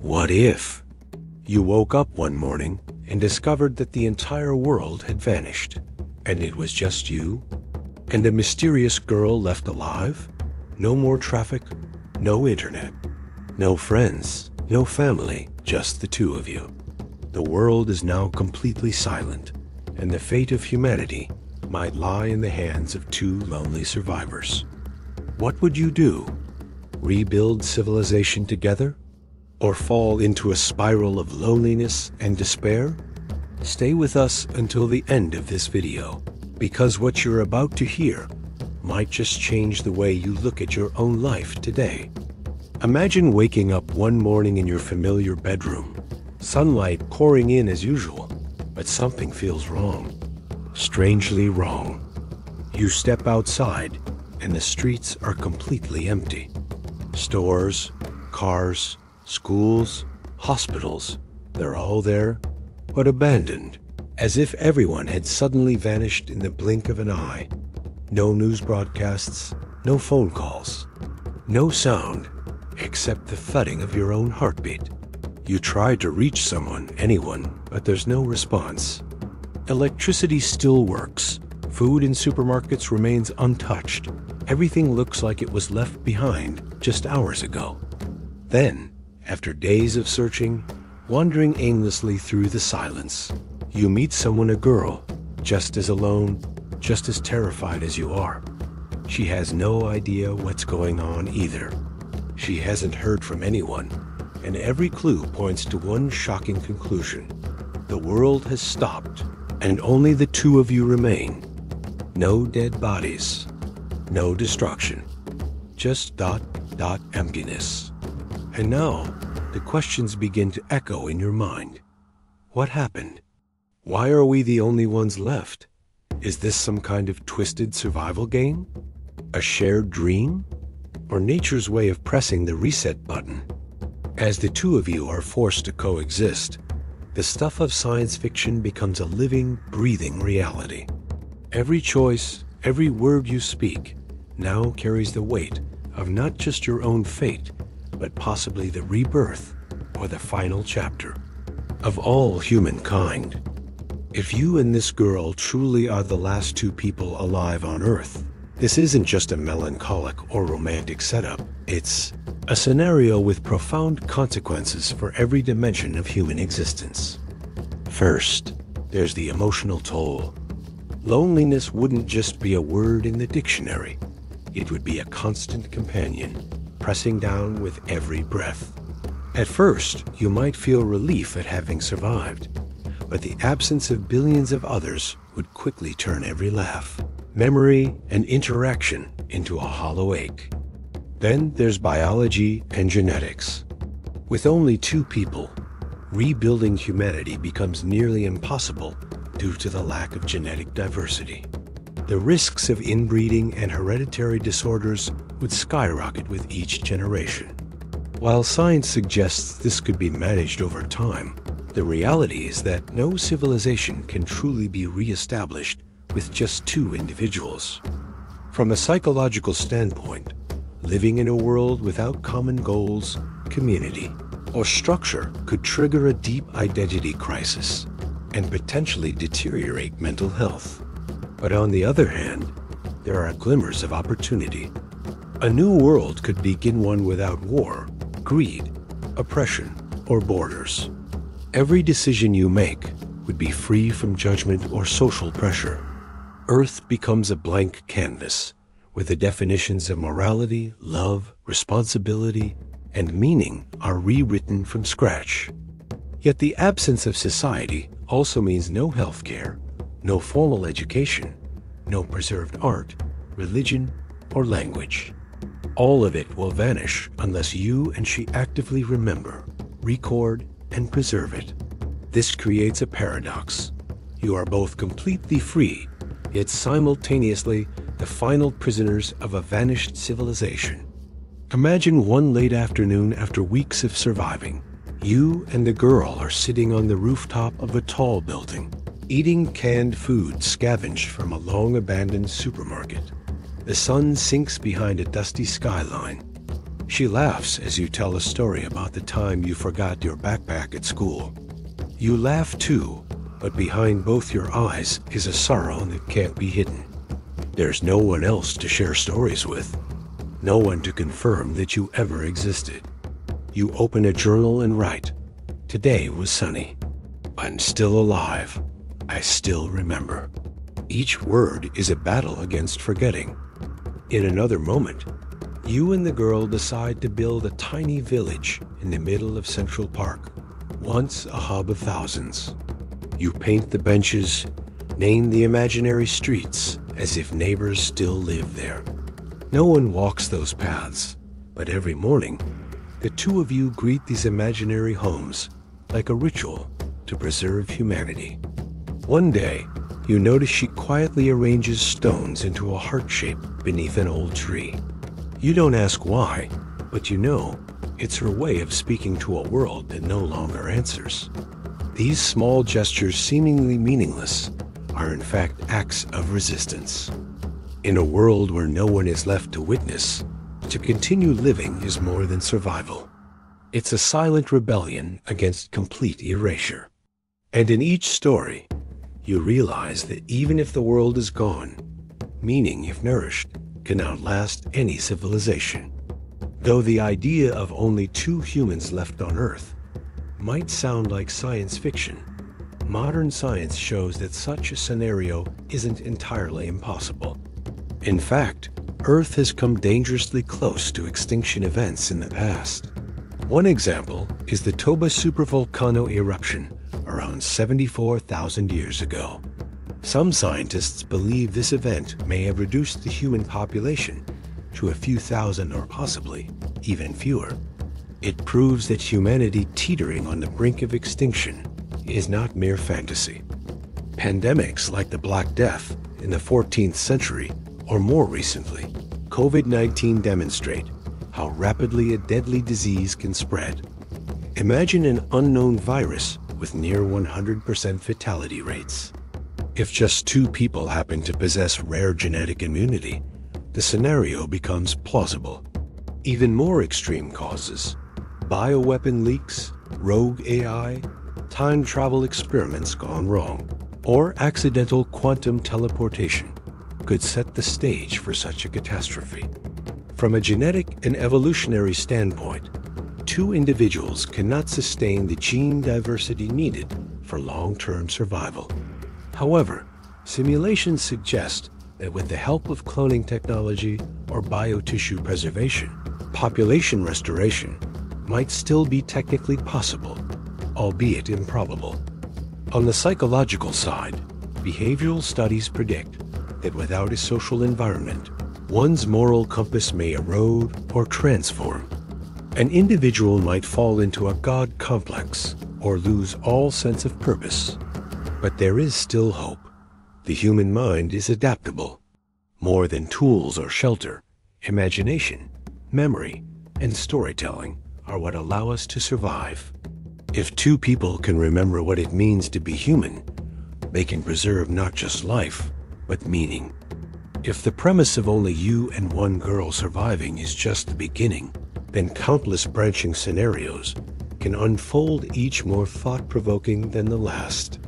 What if you woke up one morning and discovered that the entire world had vanished, and it was just you and a mysterious girl left alive? No more traffic, no internet, no friends, no family, just the two of you. The world is now completely silent, and the fate of humanity might lie in the hands of two lonely survivors. What would you do? Rebuild civilization together? Or fall into a spiral of loneliness and despair? Stay with us until the end of this video, because what you're about to hear might just change the way you look at your own life today. Imagine waking up one morning in your familiar bedroom, sunlight pouring in as usual, but something feels wrong. Strangely wrong. You step outside, and the streets are completely empty. Stores, cars, schools, hospitals, they're all there, but abandoned, as if everyone had suddenly vanished in the blink of an eye. No news broadcasts, no phone calls, no sound, except the thudding of your own heartbeat. You try to reach someone, anyone, but there's no response. Electricity still works. Food in supermarkets remains untouched. Everything looks like it was left behind just hours ago. Then, after days of searching, wandering aimlessly through the silence, you meet someone, a girl, just as alone, just as terrified as you are. She has no idea what's going on either. She hasn't heard from anyone, and every clue points to one shocking conclusion. The world has stopped, and only the two of you remain. No dead bodies, no destruction, just emptiness. And now, the questions begin to echo in your mind. What happened? Why are we the only ones left? Is this some kind of twisted survival game? A shared dream? Or nature's way of pressing the reset button? As the two of you are forced to coexist, the stuff of science fiction becomes a living, breathing reality. Every choice, every word you speak, now carries the weight of not just your own fate, but possibly the rebirth or the final chapter of all humankind. If you and this girl truly are the last two people alive on Earth, this isn't just a melancholic or romantic setup. It's a scenario with profound consequences for every dimension of human existence. First, there's the emotional toll. Loneliness wouldn't just be a word in the dictionary. It would be a constant companion, pressing down with every breath. At first, you might feel relief at having survived, but the absence of billions of others would quickly turn every laugh, memory, and interaction into a hollow ache. Then there's biology and genetics. With only two people, rebuilding humanity becomes nearly impossible due to the lack of genetic diversity. The risks of inbreeding and hereditary disorders would skyrocket with each generation. While science suggests this could be managed over time, the reality is that no civilization can truly be re-established with just two individuals. From a psychological standpoint, living in a world without common goals, community, or structure could trigger a deep identity crisis and potentially deteriorate mental health. But on the other hand, there are glimmers of opportunity. A new world could begin, one without war, greed, oppression, or borders. Every decision you make would be free from judgment or social pressure. Earth becomes a blank canvas, where the definitions of morality, love, responsibility, and meaning are rewritten from scratch. Yet the absence of society also means no healthcare, no formal education, no preserved art, religion, or language. All of it will vanish unless you and she actively remember, record, and preserve it. This creates a paradox. You are both completely free, yet simultaneously the final prisoners of a vanished civilization. Imagine one late afternoon after weeks of surviving. You and the girl are sitting on the rooftop of a tall building, eating canned food scavenged from a long-abandoned supermarket. The sun sinks behind a dusty skyline. She laughs as you tell a story about the time you forgot your backpack at school. You laugh too, but behind both your eyes is a sorrow that can't be hidden. There's no one else to share stories with, no one to confirm that you ever existed. You open a journal and write, "Today was sunny. I'm still alive. I still remember." Each word is a battle against forgetting. In another moment, you and the girl decide to build a tiny village in the middle of Central Park, once a hub of thousands. You paint the benches, name the imaginary streets as if neighbors still live there. No one walks those paths, but every morning, the two of you greet these imaginary homes like a ritual to preserve humanity. One day, you notice she quietly arranges stones into a heart shape beneath an old tree. You don't ask why, but you know it's her way of speaking to a world that no longer answers. These small gestures, seemingly meaningless, are in fact acts of resistance. In a world where no one is left to witness, to continue living is more than survival. It's a silent rebellion against complete erasure. And in each story, you realize that even if the world is gone, meaning, if nourished, can outlast any civilization. Though the idea of only two humans left on Earth might sound like science fiction, modern science shows that such a scenario isn't entirely impossible. In fact, Earth has come dangerously close to extinction events in the past. One example is the Toba supervolcano eruption around 74,000 years ago. Some scientists believe this event may have reduced the human population to a few thousand or possibly even fewer. It proves that humanity teetering on the brink of extinction is not mere fantasy. Pandemics like the Black Death in the 14th century, or more recently, COVID-19 demonstrate how rapidly a deadly disease can spread. Imagine an unknown virus with near 100% fatality rates. If just two people happen to possess rare genetic immunity, the scenario becomes plausible. Even more extreme causes, bioweapon leaks, rogue AI, time travel experiments gone wrong, or accidental quantum teleportation could set the stage for such a catastrophe. From a genetic and evolutionary standpoint, two individuals cannot sustain the gene diversity needed for long-term survival. However, simulations suggest that with the help of cloning technology or biotissue preservation, population restoration might still be technically possible, albeit improbable. On the psychological side, behavioral studies predict that without a social environment, one's moral compass may erode or transform. An individual might fall into a God complex or lose all sense of purpose. But there is still hope. The human mind is adaptable. More than tools or shelter, imagination, memory, and storytelling are what allow us to survive. If two people can remember what it means to be human, they can preserve not just life, but meaning. If the premise of only you and one girl surviving is just the beginning, then countless branching scenarios can unfold, each more thought-provoking than the last.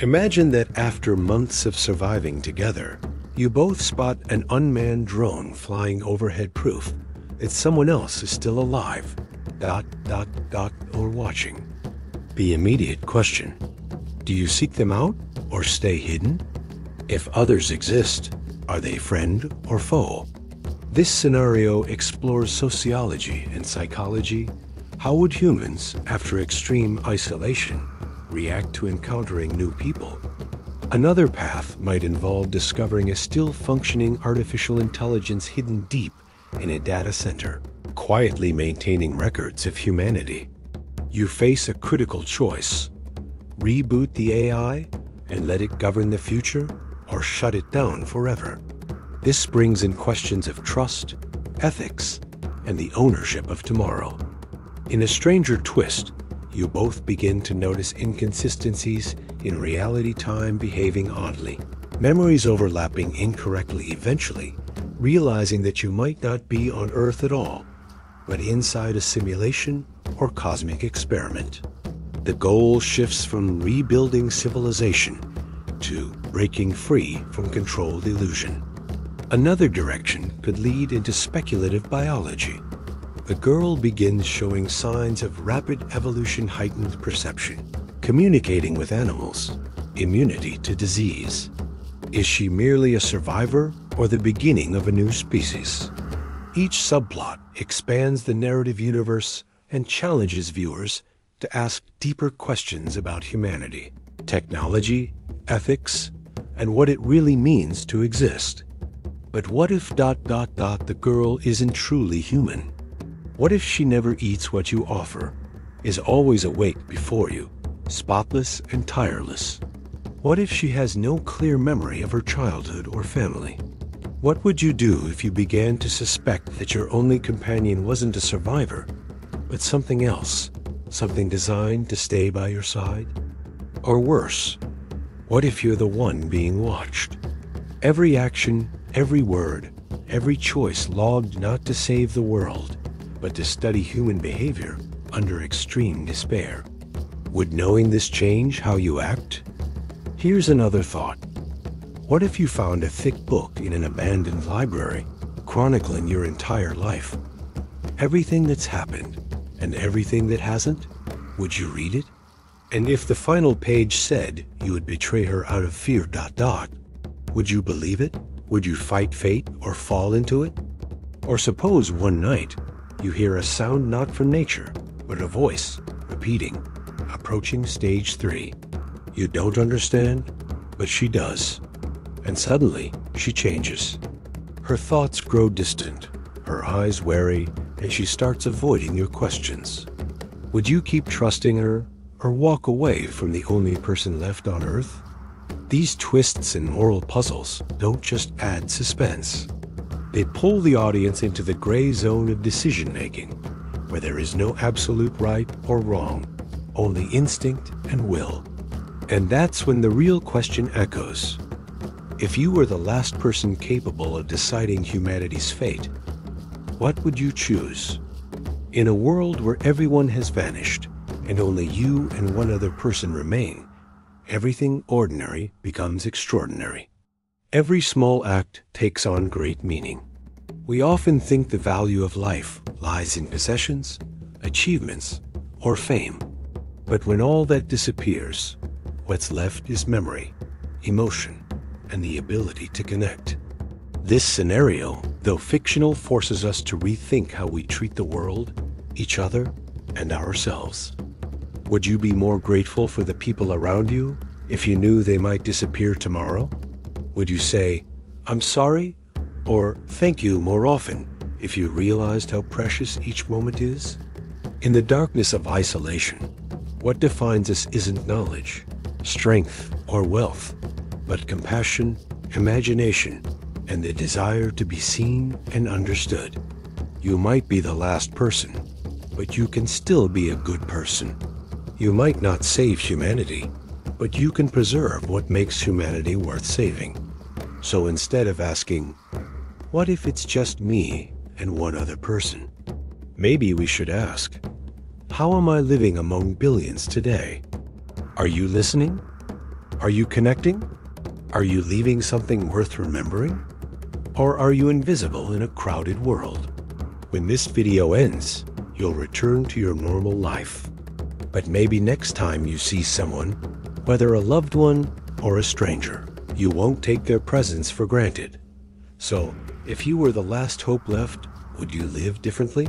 Imagine that after months of surviving together, you both spot an unmanned drone flying overhead, proof that someone else is still alive, or watching. The immediate question: do you seek them out or stay hidden? If others exist, are they friend or foe? This scenario explores sociology and psychology. How would humans, after extreme isolation, react to encountering new people? Another path might involve discovering a still-functioning artificial intelligence hidden deep in a data center, quietly maintaining records of humanity. You face a critical choice: reboot the AI and let it govern the future, or shut it down forever. This brings in questions of trust, ethics, and the ownership of tomorrow. In a stranger twist, you both begin to notice inconsistencies in reality, time behaving oddly, memories overlapping incorrectly, eventually realizing that you might not be on Earth at all. but inside a simulation or cosmic experiment. The goal shifts from rebuilding civilization to breaking free from controlled illusion. Another direction could lead into speculative biology. The girl begins showing signs of rapid evolution, heightened perception, communicating with animals, immunity to disease. Is she merely a survivor or the beginning of a new species? Each subplot expands the narrative universe and challenges viewers to ask deeper questions about humanity, technology, ethics, and what it really means to exist. But what if ... the girl isn't truly human? What if she never eats what you offer, is always awake before you, spotless and tireless? What if she has no clear memory of her childhood or family? What would you do if you began to suspect that your only companion wasn't a survivor, but something else, something designed to stay by your side? Or worse, what if you're the one being watched? Every action, every word, every choice logged not to save the world, but to study human behavior under extreme despair. Would knowing this change how you act? Here's another thought. What if you found a thick book in an abandoned library, chronicling your entire life? Everything that's happened, and everything that hasn't? Would you read it? And if the final page said you would betray her out of fear ... would you believe it? Would you fight fate or fall into it? Or suppose one night you hear a sound not from nature, but a voice repeating, approaching stage 3. You don't understand, but she does. And suddenly, she changes. Her thoughts grow distant, her eyes wary, and she starts avoiding your questions. Would you keep trusting her, or walk away from the only person left on Earth? These twists and moral puzzles don't just add suspense. They pull the audience into the gray zone of decision-making, where there is no absolute right or wrong, only instinct and will. And that's when the real question echoes. If you were the last person capable of deciding humanity's fate, what would you choose? In a world where everyone has vanished, and only you and one other person remain, everything ordinary becomes extraordinary. Every small act takes on great meaning. We often think the value of life lies in possessions, achievements, or fame. But when all that disappears, what's left is memory, emotion, and the ability to connect. This scenario, though fictional, forces us to rethink how we treat the world, each other, and ourselves. Would you be more grateful for the people around you if you knew they might disappear tomorrow? Would you say, "I'm sorry," or "thank you" more often if you realized how precious each moment is? In the darkness of isolation, what defines us isn't knowledge, strength, or wealth, but compassion, imagination, and the desire to be seen and understood. You might be the last person, but you can still be a good person. You might not save humanity, but you can preserve what makes humanity worth saving. So instead of asking, what if it's just me and one other person? Maybe we should ask, how am I living among billions today? Are you listening? Are you connecting? Are you leaving something worth remembering? Or are you invisible in a crowded world? When this video ends, you'll return to your normal life. But maybe next time you see someone, whether a loved one or a stranger, you won't take their presence for granted. So, if you were the last hope left, would you live differently?